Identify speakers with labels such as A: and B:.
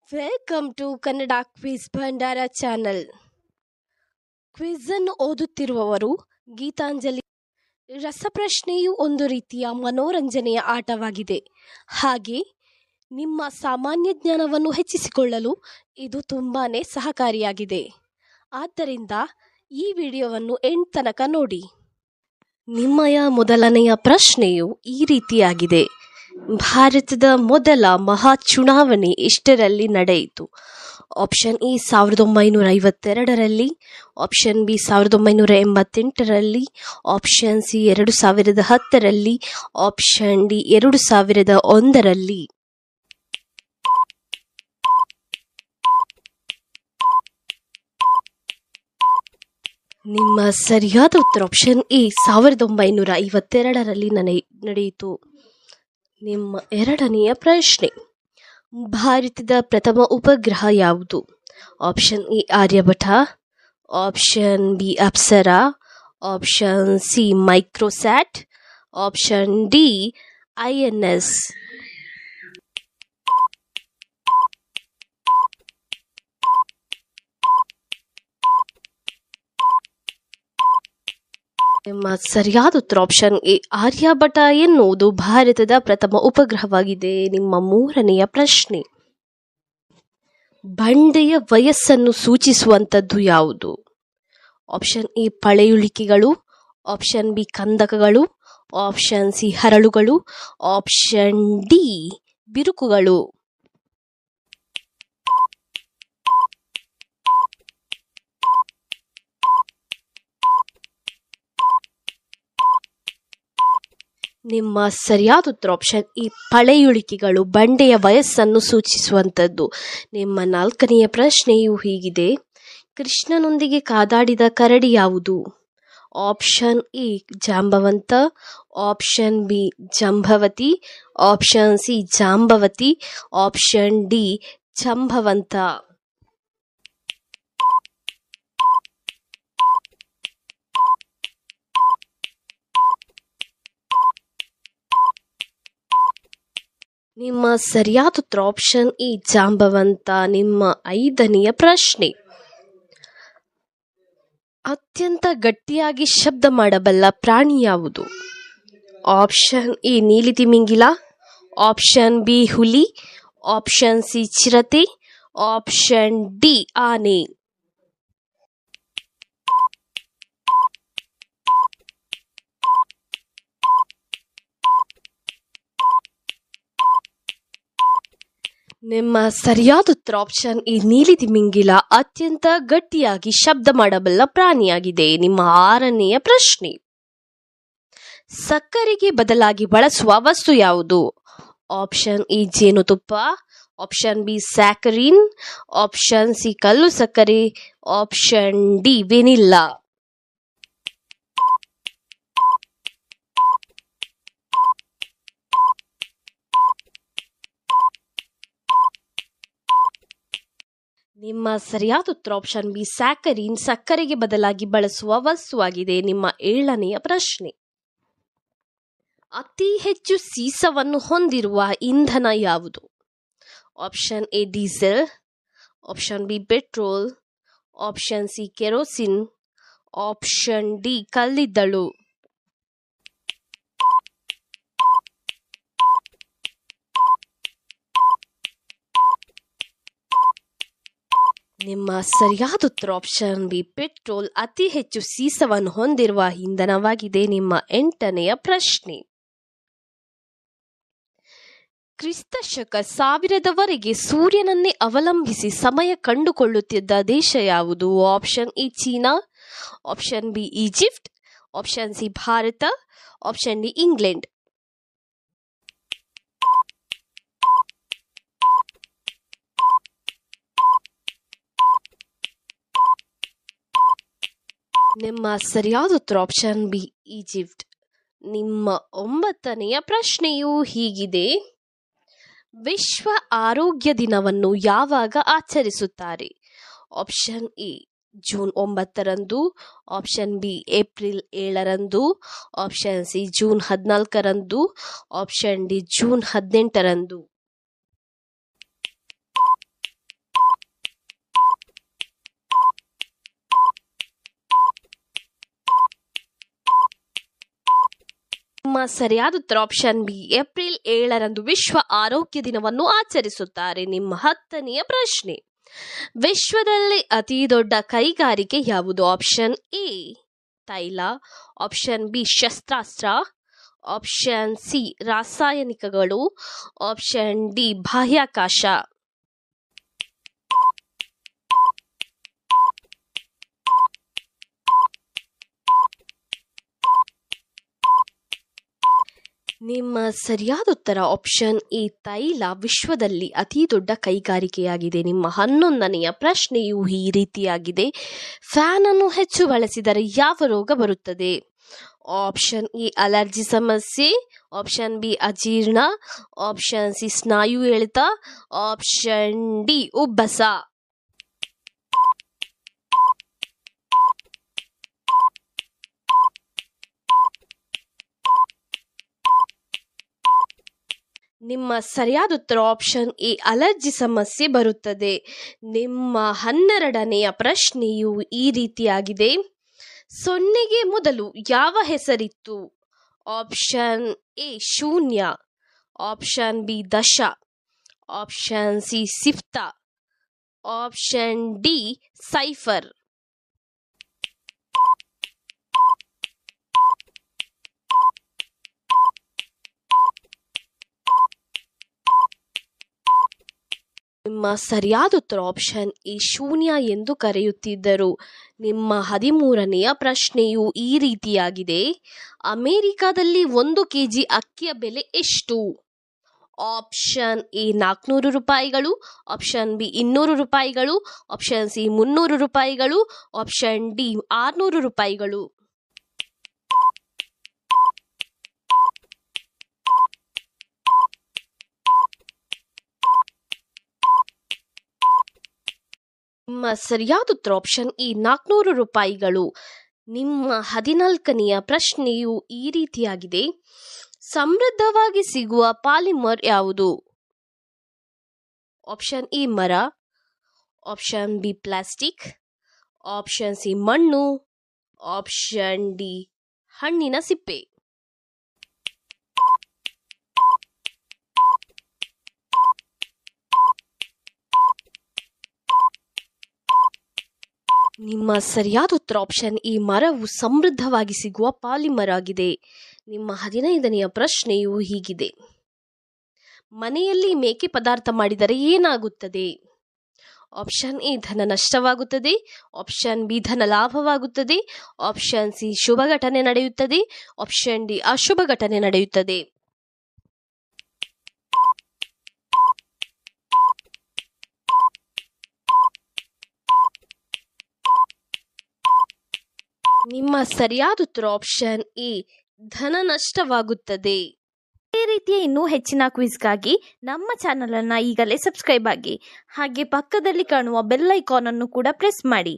A: Welcome to Kannada quiz Bhandara channel. Quiz ಅನ್ನು ಓದುತ್ತಿರುವವರು ಗೀತಾಂಜಲಿ. ರಸಪ್ರಶ್ನೆಯು ಒಂದು ರೀತಿಯ ಮನೋರಂಜನೆಯ ಆಟವಾಗಿದೆ. ಹಾಗೆ ನಿಮ್ಮ ಸಾಮಾನ್ಯ ಜ್ಞಾನವನ್ನು ಹೆಚ್ಚಿಸಿಕೊಳ್ಳಲು ಇದು ತುಂಬಾನೇ ಸಹಕಾರಿಯಾಗಿದೆ. ಆದ್ದರಿಂದ ಈ ವಿಡಿಯೋವನ್ನು ಎಂಡ್ ತನಕ ನೋಡಿ. ನಿಮ್ಮಯ ಮೊದಲನೆಯ ಪ್ರಶ್ನೆಯು ಈ ರೀತಿಯಾಗಿದೆ. ಭಾರತದ ಮೊದಲ ಮಹಾ ಚುನಾವಣೆ ಎಷ್ಟರಲ್ಲಿ ನಡೆಯಿತು? ಆಪ್ಷನ್ ಎ 1952ರಲ್ಲಿ, ಆಪ್ಷನ್ ಬಿ 1988ರಲ್ಲಿ, ಆಪ್ಷನ್ ಸಿ 2010ರಲ್ಲಿ, ಆಪ್ಷನ್ ಡಿ 2001ರಲ್ಲಿ. ನಿಮ್ಮ ಸರಿಯಾದ ಉತ್ತರ ಆಪ್ಷನ್ ಎ 1952ರಲ್ಲಿ ನಡೆಯಿತು. ನಿಮ್ಮ ಎರಡನೆಯ ಪ್ರಶ್ನೆ, ಭಾರತದ ಪ್ರಥಮ ಉಪಗ್ರಹ ಯಾವುದು? Option A Aryabhata, option B Apsara, option C Microsat, option D INS. ನಿಮ್ಮ ಸರಿಯಾದ ಉತ್ತರ ಆಪ್ಷನ್ ಎ ಆರ್ಯಭಟ ಎನ್ನುವುದು ಭಾರತದ ಪ್ರಥಮ ಉಪಗ್ರಹವಾಗಿದೆ. ನಿಮ್ಮ ಮೂರನೆಯ ಪ್ರಶ್ನೆ, ಬಂಡೆಯ ವಯಸ್ಸನ್ನು ಸೂಚಿಸುವಂಥದ್ದು ಯಾವುದು? ಆಪ್ಷನ್ ಎ ಪಳೆಯುಳಿಕೆಗಳು, ಆಪ್ಷನ್ ಬಿ ಕಂದಕಗಳು, ಆಪ್ಷನ್ ಸಿ ಹರಳುಗಳು, ಆಪ್ಷನ್ ಡಿ ಬಿರುಕುಗಳು. ನಿಮ್ಮ ಸರಿಯಾದ ಉತ್ತರ ಆಪ್ಷನ್ ಈ ಪಳೆಯುಳಿಕೆಗಳು ಬಂಡೆಯ ವಯಸ್ಸನ್ನು ಸೂಚಿಸುವಂಥದ್ದು. ನಿಮ್ಮ ನಾಲ್ಕನೆಯ ಪ್ರಶ್ನೆಯು ಹೀಗಿದೆ. ಕೃಷ್ಣನೊಂದಿಗೆ ಕಾದಾಡಿದ ಕರಡಿ ಯಾವುದು? Option A Jambavanta, option B Jambavati, option C Jambavati, option D Jambavanta. ನಿಮ್ಮ ಸರಿಯಾದ ಉತ್ತರ ಆಪ್ಷನ್ ಎ ಜಾಂಬವಂತ. ನಿಮ್ಮ ಐದನೆಯ ಪ್ರಶ್ನೆ, ಅತ್ಯಂತ ಗಟ್ಟಿಯಾಗಿ ಶಬ್ದ ಮಾಡಬಲ್ಲ ಪ್ರಾಣಿ ಯಾವುದು? ಆಪ್ಷನ್ ಎ ನೀಲಿ ತಿಮಿಂಗಿಲ, ಆಪ್ಷನ್ ಬಿ ಹುಲಿ, ಆಪ್ಷನ್ ಸಿ ಚಿರತೆ, ಆಪ್ಷನ್ ಡಿ ಆನೆ. ನಿಮ್ಮ ಸರಿಯಾದ ಉತ್ತರ ಆಪ್ಷನ್ ಎ ನೀಲಿ ತಿಮಿಂಗಿಲ ಅತ್ಯಂತ ಗಟ್ಟಿಯಾಗಿ ಶಬ್ದ ಮಾಡಬಲ್ಲ ಪ್ರಾಣಿಯಾಗಿದೆ. ನಿಮ್ಮ ಆರನೆಯ ಪ್ರಶ್ನೆ, ಸಕ್ಕರೆಗೆ ಬದಲಾಗಿ ಬಳಸುವ ವಸ್ತು ಯಾವುದು? ಆಪ್ಷನ್ ಎ ಜೇನುತುಪ್ಪ, option B saccharin, option C ಕಲ್ಲು ಸಕ್ಕರೆ, ಆಪ್ಷನ್ ಡಿ ವೆನಿಲ್ಲಾ. ನಿಮ್ಮ ಸರಿಯಾದ ಉತ್ತರ ಆಪ್ಷನ್ ಬಿ ಸ್ಯಾಕರಿನ್ ಸಕ್ಕರೆಗೆ ಬದಲಾಗಿ ಬಳಸುವ ವಸ್ತುವಾಗಿದೆ. ನಿಮ್ಮ ಏಳನೆಯ ಪ್ರಶ್ನೆ, ಅತಿ ಹೆಚ್ಚು ಸೀಸವನ್ನು ಹೊಂದಿರುವ ಇಂಧನ ಯಾವುದು? Option A diesel, option B petrol, option C kerosene, option D ಕಲ್ಲಿದ್ದಲು. ನಿಮ್ಮ ಸರಿಯಾದ ಉತ್ತರ ಆಪ್ಷನ್ ಬಿ ಪೆಟ್ರೋಲ್ ಅತಿ ಹೆಚ್ಚು ಸೀಸವನ್ನು ಹೊಂದಿರುವ ಇಂಧನವಾಗಿದೆ. ನಿಮ್ಮ ಎಂಟನೆಯ ಪ್ರಶ್ನೆ, ಕ್ರಿಸ್ತ ಶಕ 1000ವರೆಗೆ ಸೂರ್ಯನನ್ನೇ ಅವಲಂಬಿಸಿ ಸಮಯ ಕಂಡುಕೊಳ್ಳುತ್ತಿದ್ದ ದೇಶ ಯಾವುದು? Option A China, option B Egypt, option C Bharat, option D England. ನಿಮ್ಮ ಸರಿಯಾದ ಉತ್ತರ ಆಪ್ಷನ್ ಬಿ ಈಜಿಪ್ಟ್. ನಿಮ್ಮ 9ನೆಯ ಪ್ರಶ್ನೆಯು ಹೀಗಿದೆ. ವಿಶ್ವ ಆರೋಗ್ಯ ದಿನವನ್ನು ಯಾವಾಗ ಆಚರಿಸುತ್ತಾರೆ? ಆಪ್ಷನ್ ಎ ಜೂನ್ 9ರಂದು, ಆಪ್ಷನ್ ಬಿ ಏಪ್ರಿಲ್ 7ರಂದು, ಆಪ್ಷನ್ ಸಿ ಜೂನ್ 14ರಂದು, ಆಪ್ಷನ್ ಡಿ ಜೂನ್ 18ರಂದು. ನಿಮ್ಮ ಸರಿಯಾದ ಉತ್ತರ ಆಪ್ಷನ್ ಬಿ ಏಪ್ರಿಲ್ 7ರಂದು ವಿಶ್ವ ಆರೋಗ್ಯ ದಿನವನ್ನು ಆಚರಿಸುತ್ತಾರೆ. ನಿಮ್ಮ 10ನೆಯ ಪ್ರಶ್ನೆ, ವಿಶ್ವದಲ್ಲಿ ಅತಿ ದೊಡ್ಡ ಕೈಗಾರಿಕೆ ಯಾವುದು? ಆಪ್ಷನ್ ಎ ತೈಲ, ಆಪ್ಷನ್ ಬಿ ಶಸ್ತ್ರಾಸ್ತ್ರ, ಆಪ್ಷನ್ ಸಿ ರಾಸಾಯನಿಕಗಳು, ಆಪ್ಷನ್ ಡಿ ಬಾಹ್ಯಾಕಾಶ. ನಿಮ್ಮ ಸರಿಯಾದ ಉತ್ತರ ಆಪ್ಷನ್ ಎ ತೈಲ ವಿಶ್ವದಲ್ಲಿ ಅತಿ ದೊಡ್ಡ ಕೈಗಾರಿಕೆಯಾಗಿದೆ. ನಿಮ್ಮ 11ನೆಯ ಪ್ರಶ್ನೆಯು ಈ ರೀತಿಯಾಗಿದೆ, ಫ್ಯಾನ್ ಅನ್ನು ಹೆಚ್ಚು ಬಳಸಿದರೆ ಯಾವ ರೋಗ ಬರುತ್ತದೆ? ಆಪ್ಷನ್ ಎ ಅಲರ್ಜಿ ಸಮಸ್ಯೆ, ಆಪ್ಷನ್ ಬಿ ಅಜೀರ್ಣ, ಆಪ್ಷನ್ ಸಿ ಸ್ನಾಯು ಎಳೆತ, ಆಪ್ಷನ್ ಡಿ ಉಬ್ಬಸ. ನಿಮ್ಮ ಸರಿಯಾದ ಉತ್ತರ ಆಪ್ಷನ್ ಎ ಅಲರ್ಜಿ ಸಮಸ್ಯೆ ಬರುತ್ತದೆ. ನಿಮ್ಮ 12ನೆಯ ಪ್ರಶ್ನೆಯು ಈ ರೀತಿಯಾಗಿದೆ, ಸೊನ್ನೆಗೆ ಮೊದಲು ಯಾವ ಹೆಸರಿತ್ತು? ಆಪ್ಷನ್ ಎ ಶೂನ್ಯ, ಆಪ್ಷನ್ ಬಿ ದಶ, ಆಪ್ಷನ್ ಸಿ ಸಿಫ್ತ, ಆಪ್ಷನ್ ಡಿ ಸೈಫರ್. ನಿಮ್ಮ ಸರಿಯಾದ ಉತ್ತರ ಆಪ್ಷನ್ ಎ ಶೂನ್ಯ ಎಂದು ಕರೆಯುತ್ತಿದ್ದರು. ನಿಮ್ಮ 13ನೆಯ ಪ್ರಶ್ನೆಯು ಈ ರೀತಿಯಾಗಿದೆ, ಅಮೆರಿಕದಲ್ಲಿ 1 ಕೆಜಿ ಅಕ್ಕಿಯ ಬೆಲೆ ಎಷ್ಟು? ಆಪ್ಷನ್ ಎ 400 ರೂಪಾಯಿಗಳು, ಆಪ್ಷನ್ ಬಿ 200 ರೂಪಾಯಿಗಳು, ಆಪ್ಷನ್ ಸಿ 300 ರೂಪಾಯಿಗಳು, ಆಪ್ಷನ್ ಡಿ 600 ರೂಪಾಯಿಗಳು. ನಿಮ್ಮ ಸರಿಯಾದ ಉತ್ತರ ಆಪ್ಷನ್ ಎ 400 ರೂಪಾಯಿಗಳು. ನಿಮ್ಮ 14ನೆಯ ಪ್ರಶ್ನೆಯು ಈ ರೀತಿಯಾಗಿದೆ, ಸಮೃದ್ಧವಾಗಿ ಸಿಗುವ ಪಾಲಿಮರ್ ಯಾವುದು? ಆಪ್ಷನ್ ಎ ಮರ, option B plastic, option C ಮಣ್ಣು, ಆಪ್ಷನ್ ಡಿ ಹಣ್ಣಿನ ಸಿಪ್ಪೆ. ನಿಮ್ಮ ಸರಿಯಾದ ಉತ್ತರ ಆಪ್ಷನ್ ಎ ಮರವು ಸಮೃದ್ಧವಾಗಿ ಸಿಗುವ ಪಾಲಿಮರ್ ಆಗಿದೆ. ನಿಮ್ಮ 15ನೆಯ ಪ್ರಶ್ನೆಯು ಹೀಗಿದೆ, ಮನೆಯಲ್ಲಿ ಮೇಕೆ ಪದಾರ್ಥ ಮಾಡಿದರೆ ಏನಾಗುತ್ತದೆ? ಆಪ್ಷನ್ ಎ ಧನ ನಷ್ಟವಾಗುತ್ತದೆ, ಆಪ್ಷನ್ ಬಿ ಧನ ಲಾಭವಾಗುತ್ತದೆ, ಆಪ್ಷನ್ ಸಿ ಶುಭ ಘಟನೆ ನಡೆಯುತ್ತದೆ, ಆಪ್ಷನ್ ಡಿ ಅಶುಭ ಘಟನೆ ನಡೆಯುತ್ತದೆ. ನಿಮ್ಮ ಸರಿಯಾದ ಉತ್ತರ ಆಪ್ಷನ್ ಎ ಧನ ನಷ್ಟವಾಗುತ್ತದೆ.
B: ಇದೇ ರೀತಿಯ ಇನ್ನೂ ಹೆಚ್ಚಿನ ಕ್ವಿಜ್ಗಾಗಿ ನಮ್ಮ ಚಾನಲ್ ಅನ್ನು ಈಗಲೇ ಸಬ್ಸ್ಕ್ರೈಬ್ ಆಗಿ, ಹಾಗೆ ಪಕ್ಕದಲ್ಲಿ ಕಾಣುವ ಬೆಲ್ ಐಕಾನ್ ಅನ್ನು ಕೂಡ ಪ್ರೆಸ್ ಮಾಡಿ.